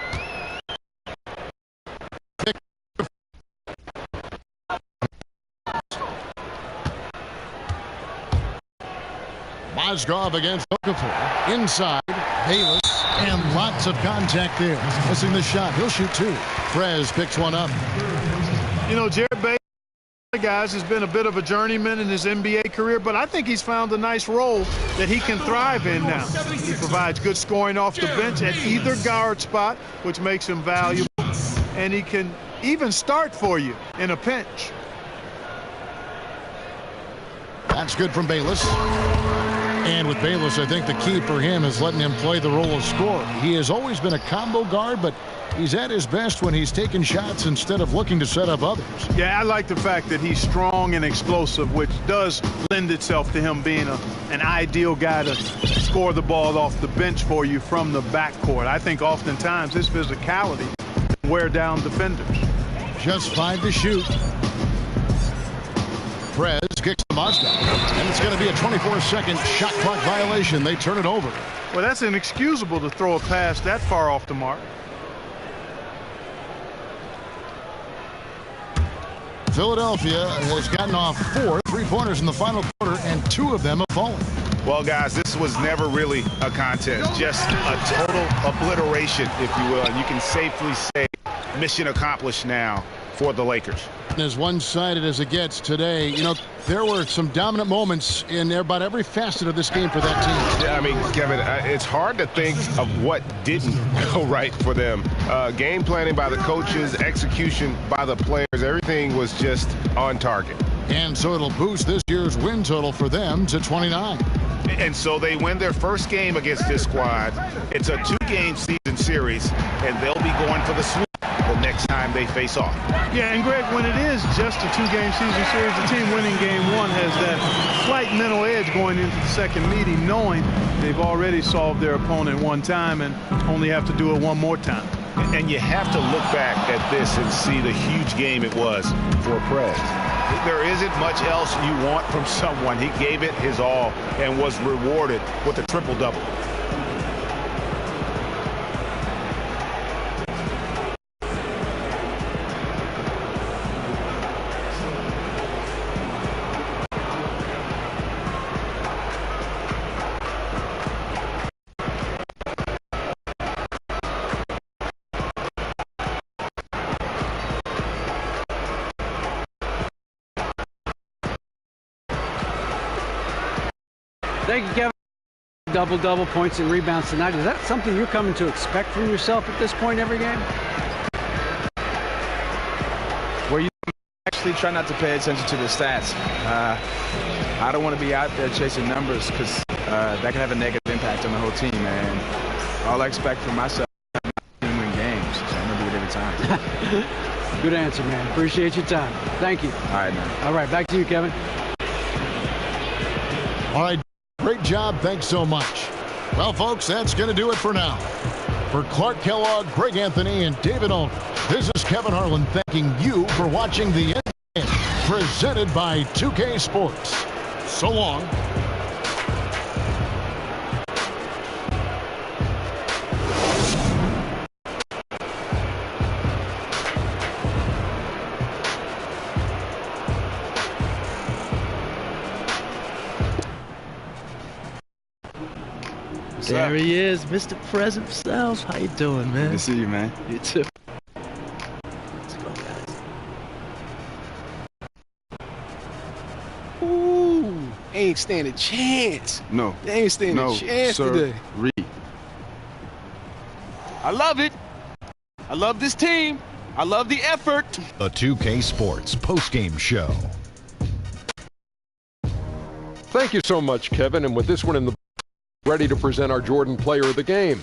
Mozgov against Okafor. Inside, Bayless, and lots of contact there. Missing the shot. He'll shoot 2. Prez picks one up. You know, Jared Bayless, guys, has been a bit of a journeyman in his NBA career, but I think he's found a nice role that he can thrive in now. He provides good scoring off the bench at either guard spot, which makes him valuable, and he can even start for you in a pinch. That's good from Bayless. And with Bayless, I think the key for him is letting him play the role of scorer. He has always been a combo guard, but he's at his best when he's taking shots instead of looking to set up others. Yeah, I like the fact that he's strong and explosive, which does lend itself to him being an ideal guy to score the ball off the bench for you from the backcourt. I think oftentimes his physicality can wear down defenders. Just 5 to shoot. Prez kicks the Mazda, and it's going to be a 24-second shot clock violation. They turn it over. Well, that's inexcusable to throw a pass that far off the mark. Philadelphia has gotten off 4 3-pointers in the final quarter, and 2 of them have fallen. Well, guys, this was never really a contest, just a total obliteration, if you will. And you can safely say mission accomplished now for the Lakers. As one-sided as it gets today, you know, there were some dominant moments in about every facet of this game for that team. Yeah, I mean, Kevin, it's hard to think of what didn't go right for them. Game planning by the coaches, execution by the players, everything was just on target. And so it'll boost this year's win total for them to 29. And so they win their first game against this squad. It's a 2-game season series, and they'll be going for the sweep the next time they face off. Yeah, and Greg, when it is just a 2-game season series, the team winning game 1 has that slight mental edge going into the second meeting, knowing they've already solved their opponent one time and only have to do it one more time. And you have to look back at this and see the huge game it was for Prez. There isn't much else you want from someone. He gave it his all and was rewarded with a triple-double. Thank you, Kevin. Double-double points and rebounds tonight. Is that something you're coming to expect from yourself at this point every game? Where you actually try not to pay attention to the stats. I don't want to be out there chasing numbers because that can have a negative impact on the whole team, and all I expect from myself is to win games. So I'm going to do it every time. Good answer, man. Appreciate your time. Thank you. All right, man. All right, back to you, Kevin. All right. Great job. Thanks so much. Well, folks, that's going to do it for now. For Clark Kellogg, Greg Anthony, and David Owen, this is Kevin Harlan thanking you for watching the NBA presented by 2K Sports. So long. There he is, Mr. Prez himself. How you doing, man? Good to see you, man. You too. Let's go, guys. Ooh, ain't stand a chance. No. They ain't stand a chance today. Srry. I love it. I love this team. I love the effort. The 2K Sports postgame show. Thank you so much, Kevin. And with this one in the ready to present our Jordan Player of the Game.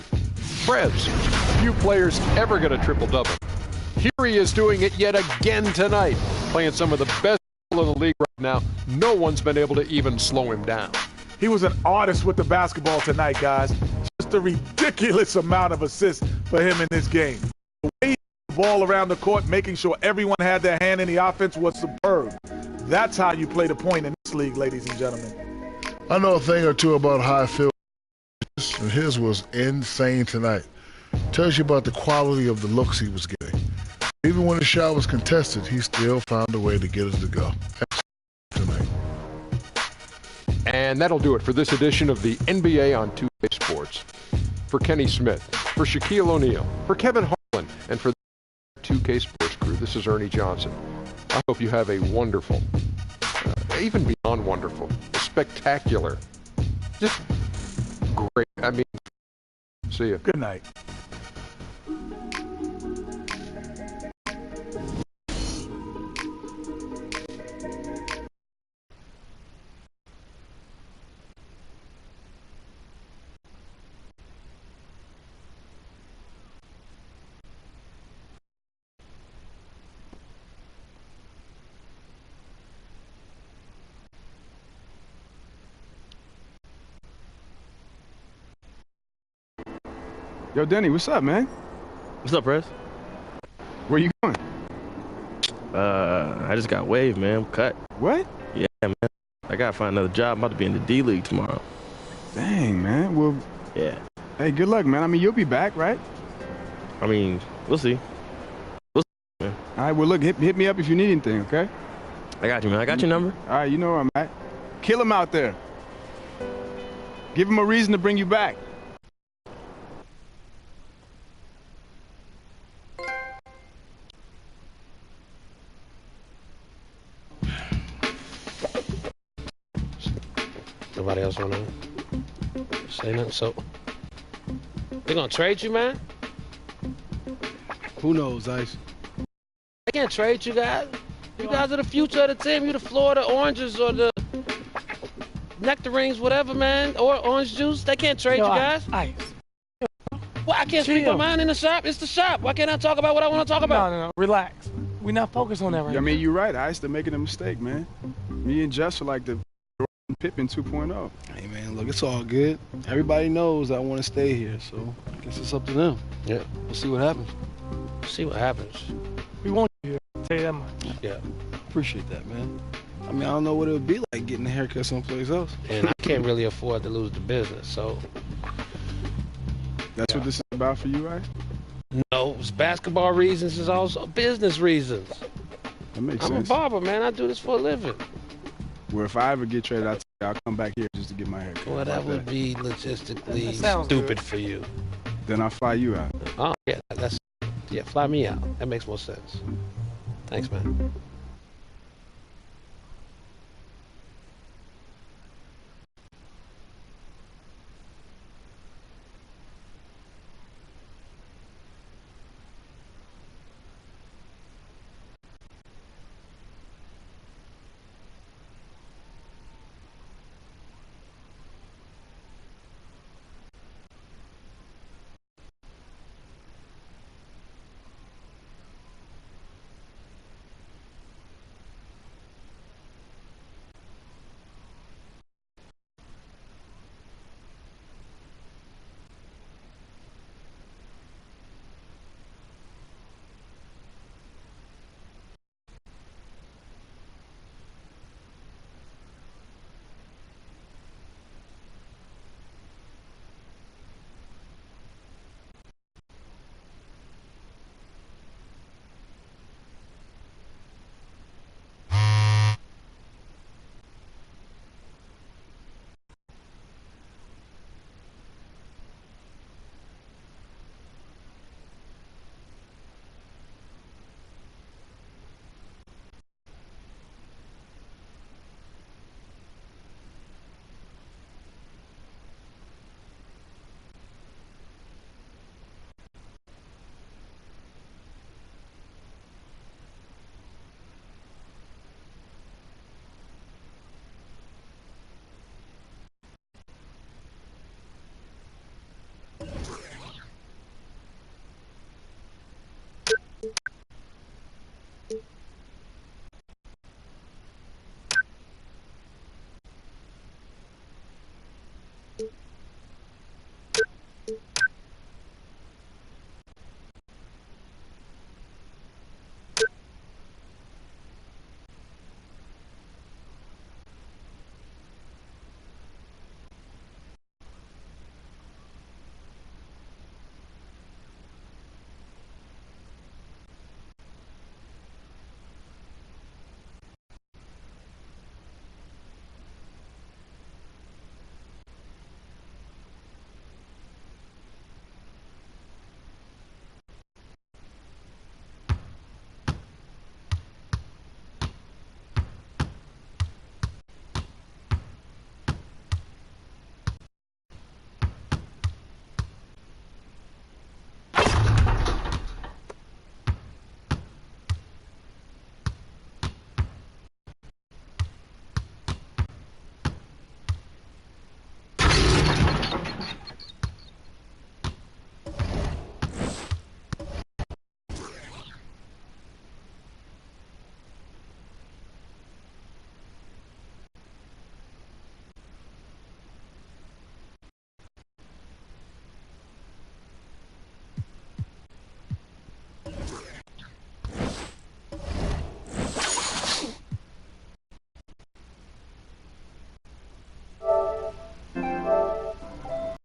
Prez, few players ever get a triple-double. Here he is doing it yet again tonight, playing some of the best in the league right now. No one's been able to even slow him down. He was an artist with the basketball tonight, guys. Just a ridiculous amount of assists for him in this game. The way he moved the ball around the court, making sure everyone had their hand in the offense was superb. That's how you play the point in this league, ladies and gentlemen. I know a thing or two about how I feel. And his was insane tonight. Tells you about the quality of the looks he was getting. Even when the shot was contested, he still found a way to get it to go. Tonight. And that'll do it for this edition of the NBA on 2K Sports. For Kenny Smith, for Shaquille O'Neal, for Kevin Harlan, and for the 2K Sports crew, this is Ernie Johnson. I hope you have a wonderful, even beyond wonderful, spectacular, just great. I mean, see you. Good night. Yo, Denny, what's up, man? What's up, Press? Where you going? I just got waived, man. I'm cut. What? Yeah, man. I gotta find another job. I'm about to be in the D League tomorrow. Dang, man. Well, yeah. Hey, good luck, man. I mean, you'll be back, right? I mean, we'll see. We'll see, man. All right, well, look, hit me up if you need anything, okay? I got you, man. I got your number. All right, you know where I'm at. Kill him out there. Give him a reason to bring you back. Nobody else want to say nothing? So, they gonna trade you, man? Who knows, Ice? They can't trade you guys. You guys are the future of the team. You the Florida Oranges or the Nectarines, whatever, man, or orange juice. They can't trade you guys. Ice. Well, I can't speak my mind in the shop. It's the shop. Why can't I talk about what I want to talk about? No. Relax. We're not focused on that right now. I mean, you're right, Ice. They're making a mistake, man. Me and Jess are like the Pippen 2.0. Hey, man, look, it's all good. Everybody knows I want to stay here, so I guess it's up to them. Yeah. We'll see what happens. See what happens. We want you here. I'll tell you that much. Yeah. Appreciate that, man. I mean, I don't know what it would be like getting a haircut someplace else. And I can't really afford to lose the business, so. That's what this is about for you, right? No, it's basketball reasons. It's also business reasons. That makes I'm sense. a barber, man. I do this for a living. Well, if I ever get traded, I'll come back here just to get my hair cut. Well, that would be logistically sounds stupid good. for you. Then I'll fly you out. Oh, yeah, fly me out. That makes more sense. Thanks, man.